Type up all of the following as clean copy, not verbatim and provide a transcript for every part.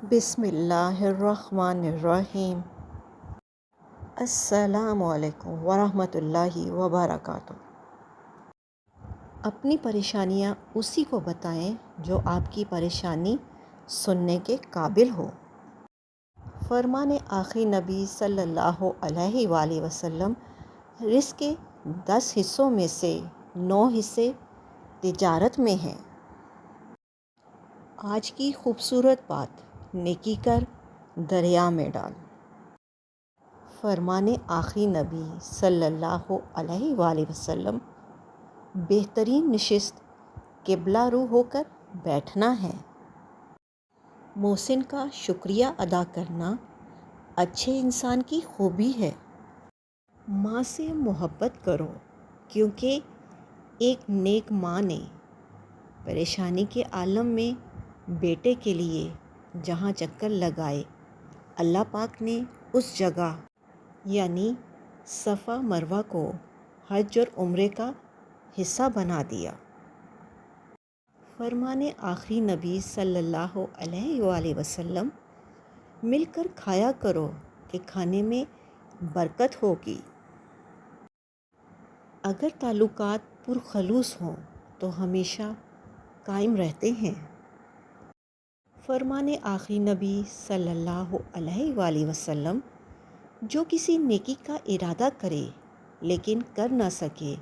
بسم اللہ الرحمن الرحیم۔ السلام علیکم ورحمۃ اللہ وبرکاتہ۔ اپنی پریشانیاں اسی کو بتائیں جو آپ کی پریشانی سننے کے قابل ہو۔ فرمان آخری نبی صلی اللہ علیہ وآلہ وسلم، رزق کے 10 حصوں میں سے 9 حصے تجارت میں ہیں۔ آج کی خوبصورت بات، نیکی کر دریا میں ڈال۔ فرمان آخری نبی صلی اللہ علیہ وآلہ وسلم، بہترین نشست قبلہ رو ہو کر بیٹھنا ہے۔ محسن کا شکریہ ادا کرنا اچھے انسان کی خوبی ہے۔ ماں سے محبت کرو، کیونکہ ایک نیک ماں نے پریشانی کے عالم میں بیٹے کے لیے جہاں چکر لگائے، اللہ پاک نے اس جگہ یعنی صفا مروہ کو حج اور عمرے کا حصہ بنا دیا۔ فرمان آخری نبی صلی اللہ علیہ وآلہ وسلم، مل کر کھایا کرو کہ کھانے میں برکت ہوگی۔ اگر تعلقات پرخلوص ہوں تو ہمیشہ قائم رہتے ہیں۔ فرمان آخری نبی صلی اللہ علیہ وآلہ وسلم، جو کسی نیکی کا ارادہ کرے لیکن کر نہ سکے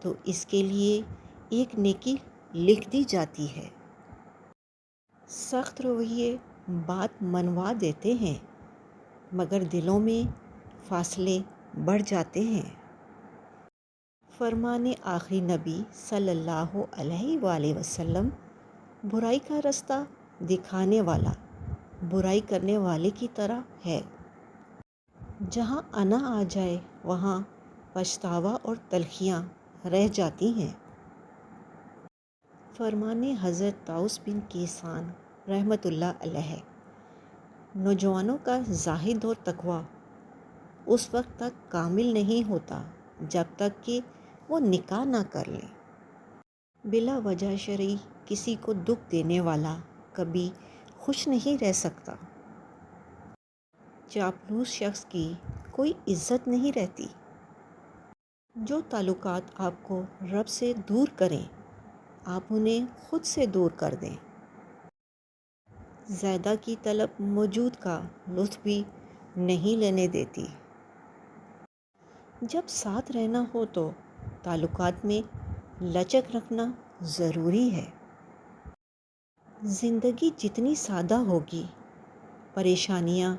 تو اس کے لیے ایک نیکی لکھ دی جاتی ہے۔ سخت رویے بات منوا دیتے ہیں مگر دلوں میں فاصلے بڑھ جاتے ہیں۔ فرمان آخری نبی صلی اللہ علیہ وآلہ وسلم، برائی کا رستہ دکھانے والا برائی کرنے والے کی طرح ہے۔ جہاں انا آ جائے وہاں پچھتاوا اور تلخیاں رہ جاتی ہیں۔ فرمان حضرت طاؤس بن کیسان رحمۃ اللہ علیہ، نوجوانوں کا زاہد اور تقویٰ اس وقت تک کامل نہیں ہوتا جب تک کہ وہ نکاح نہ کر لیں۔ بلا وجہ شرعی کسی کو دکھ دینے والا کبھی خوش نہیں رہ سکتا۔ چاپلوس شخص کی کوئی عزت نہیں رہتی۔ جو تعلقات آپ کو رب سے دور کریں، آپ انہیں خود سے دور کر دیں۔ زیادہ کی طلب موجود کا لطف بھی نہیں لینے دیتی۔ جب ساتھ رہنا ہو تو تعلقات میں لچک رکھنا ضروری ہے۔ زندگی جتنی سادہ ہوگی، پریشانیاں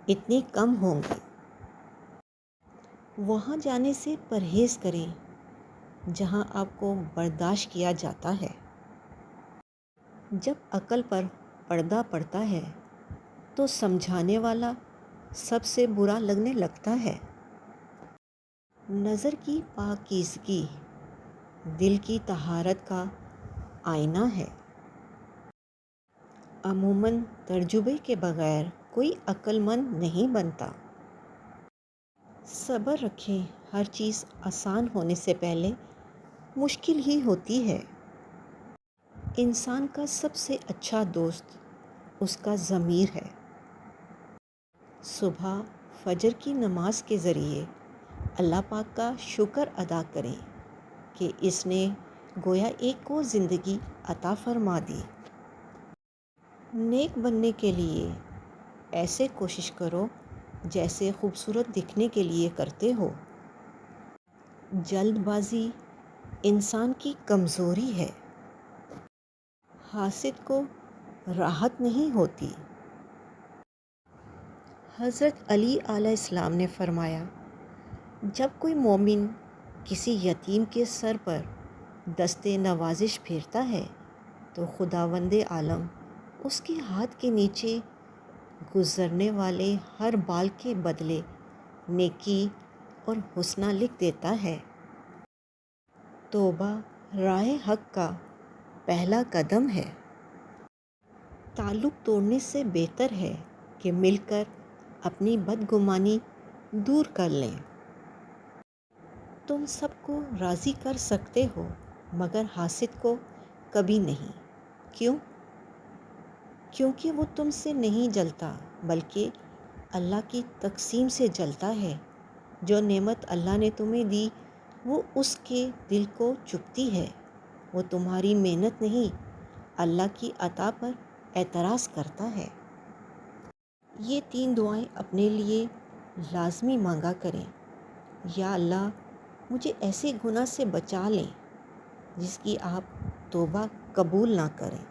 اتنی کم ہوں گی۔ وہاں جانے سے پرہیز کریں جہاں آپ کو برداشت کیا جاتا ہے۔ جب عقل پر پردہ پڑتا ہے تو سمجھانے والا سب سے برا لگنے لگتا ہے۔ نظر کی پاکیزگی دل کی طہارت کا آئینہ ہے۔ عموماً تجربے کے بغیر کوئی عقل مند نہیں بنتا۔ صبر رکھیں، ہر چیز آسان ہونے سے پہلے مشکل ہی ہوتی ہے۔ انسان کا سب سے اچھا دوست اس کا ضمیر ہے۔ صبح فجر کی نماز کے ذریعے اللہ پاک کا شکر ادا کریں کہ اس نے گویا ایک کو زندگی عطا فرما دی۔ نیک بننے کے لیے ایسے کوشش کرو جیسے خوبصورت دکھنے کے لیے کرتے ہو۔ جلد بازی انسان کی کمزوری ہے۔ حاسد کو راحت نہیں ہوتی۔ حضرت علی علیہ السلام نے فرمایا، جب کوئی مومن کسی یتیم کے سر پر دست نوازش پھیرتا ہے تو خداوند عالم اس کے ہاتھ کے نیچے گزرنے والے ہر بال کے بدلے نیکی اور حسنہ لکھ دیتا ہے۔ توبہ راہ حق کا پہلا قدم ہے۔ تعلق توڑنے سے بہتر ہے کہ مل کر اپنی بدگمانی دور کر لیں۔ تم سب کو راضی کر سکتے ہو مگر حاسد کو کبھی نہیں۔ کیوں؟ کیونکہ وہ تم سے نہیں جلتا بلکہ اللہ کی تقسیم سے جلتا ہے۔ جو نعمت اللہ نے تمہیں دی وہ اس کے دل کو چبھتی ہے۔ وہ تمہاری محنت نہیں اللہ کی عطا پر اعتراض کرتا ہے۔ یہ 3 دعائیں اپنے لیے لازمی مانگا کریں۔ یا اللہ مجھے ایسے گناہ سے بچا لیں جس کی آپ توبہ قبول نہ کریں۔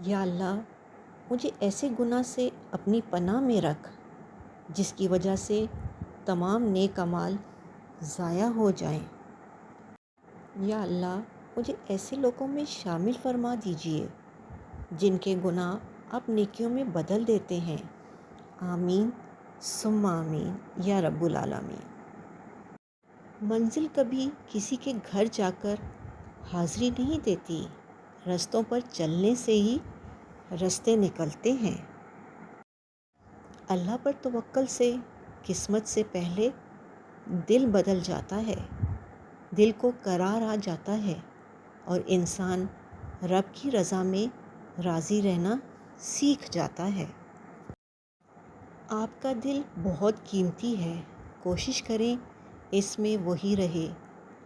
یا اللہ مجھے ایسے گناہ سے اپنی پناہ میں رکھ جس کی وجہ سے تمام نیک اعمال ضائع ہو جائیں۔ یا اللہ مجھے ایسے لوگوں میں شامل فرما دیجئے جن کے گناہ آپ نیکیوں میں بدل دیتے ہیں۔ آمین ثم آمین یا رب العالمین۔ منزل کبھی کسی کے گھر جا کر حاضری نہیں دیتی، رستوں پر چلنے سے ہی رستے نکلتے ہیں۔ اللہ پر توکل سے قسمت سے پہلے دل بدل جاتا ہے، دل کو قرار آ جاتا ہے اور انسان رب کی رضا میں راضی رہنا سیکھ جاتا ہے۔ آپ کا دل بہت قیمتی ہے، کوشش کریں اس میں وہی رہے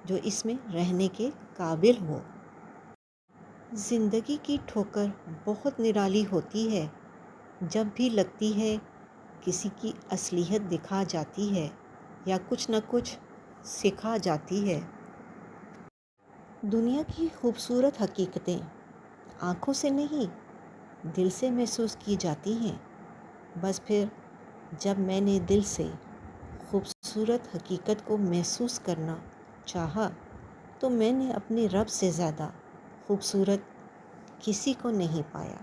جو اس میں رہنے کے قابل ہو۔ زندگی کی ٹھوکر بہت نرالی ہوتی ہے، جب بھی لگتی ہے کسی کی اصلیت دکھا جاتی ہے یا کچھ نہ کچھ سکھا جاتی ہے۔ دنیا کی خوبصورت حقیقتیں آنکھوں سے نہیں دل سے محسوس کی جاتی ہیں۔ بس پھر جب میں نے دل سے خوبصورت حقیقت کو محسوس کرنا چاہا تو میں نے اپنے رب سے زیادہ خوبصورت کسی کو نہیں پایا۔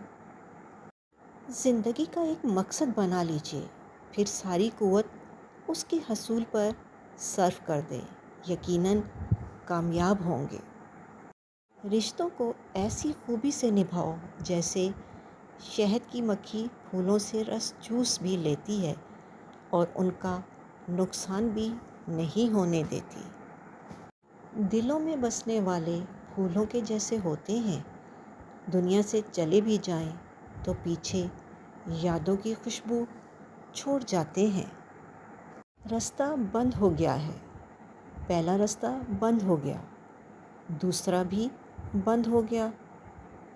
زندگی کا ایک مقصد بنا لیجئے، پھر ساری قوت اس کے حصول پر صرف کر دیں، یقیناً کامیاب ہوں گے۔ رشتوں کو ایسی خوبی سے نبھاؤ جیسے شہد کی مکھی پھولوں سے رس چوس بھی لیتی ہے اور ان کا نقصان بھی نہیں ہونے دیتی۔ دلوں میں بسنے والے پھولوں کے جیسے ہوتے ہیں، دنیا سے چلے بھی جائیں تو پیچھے یادوں کی خوشبو چھوڑ جاتے ہیں۔ رستہ بند ہو گیا ہے، پہلا رستہ بند ہو گیا، دوسرا بھی بند ہو گیا،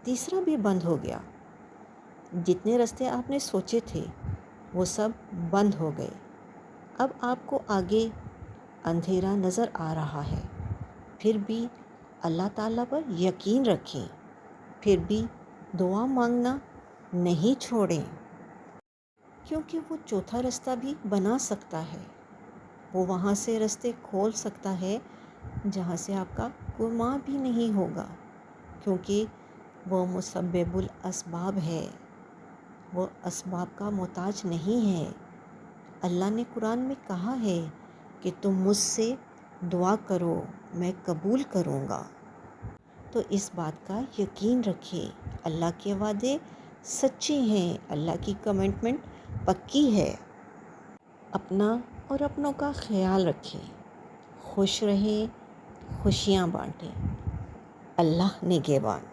تیسرا بھی بند ہو گیا۔ جتنے راستے آپ نے سوچے تھے وہ سب بند ہو گئے۔ اب آپ کو آگے اندھیرا نظر آ رہا ہے، پھر بھی اللہ تعالیٰ پر یقین رکھیں، پھر بھی دعا مانگنا نہیں چھوڑیں، کیونکہ وہ چوتھا راستہ بھی بنا سکتا ہے۔ وہ وہاں سے راستے کھول سکتا ہے جہاں سے آپ کا گمان بھی نہیں ہوگا، کیونکہ وہ مسبب الاسباب ہے، وہ اسباب کا محتاج نہیں ہے۔ اللہ نے قرآن میں کہا ہے کہ تم مجھ سے دعا کرو میں قبول کروں گا۔ تو اس بات کا یقین رکھیں، اللہ کے وعدے سچے ہیں، اللہ کی کمٹمنٹ پکی ہے۔ اپنا اور اپنوں کا خیال رکھیں، خوش رہیں، خوشیاں بانٹیں۔ اللہ نگہبان۔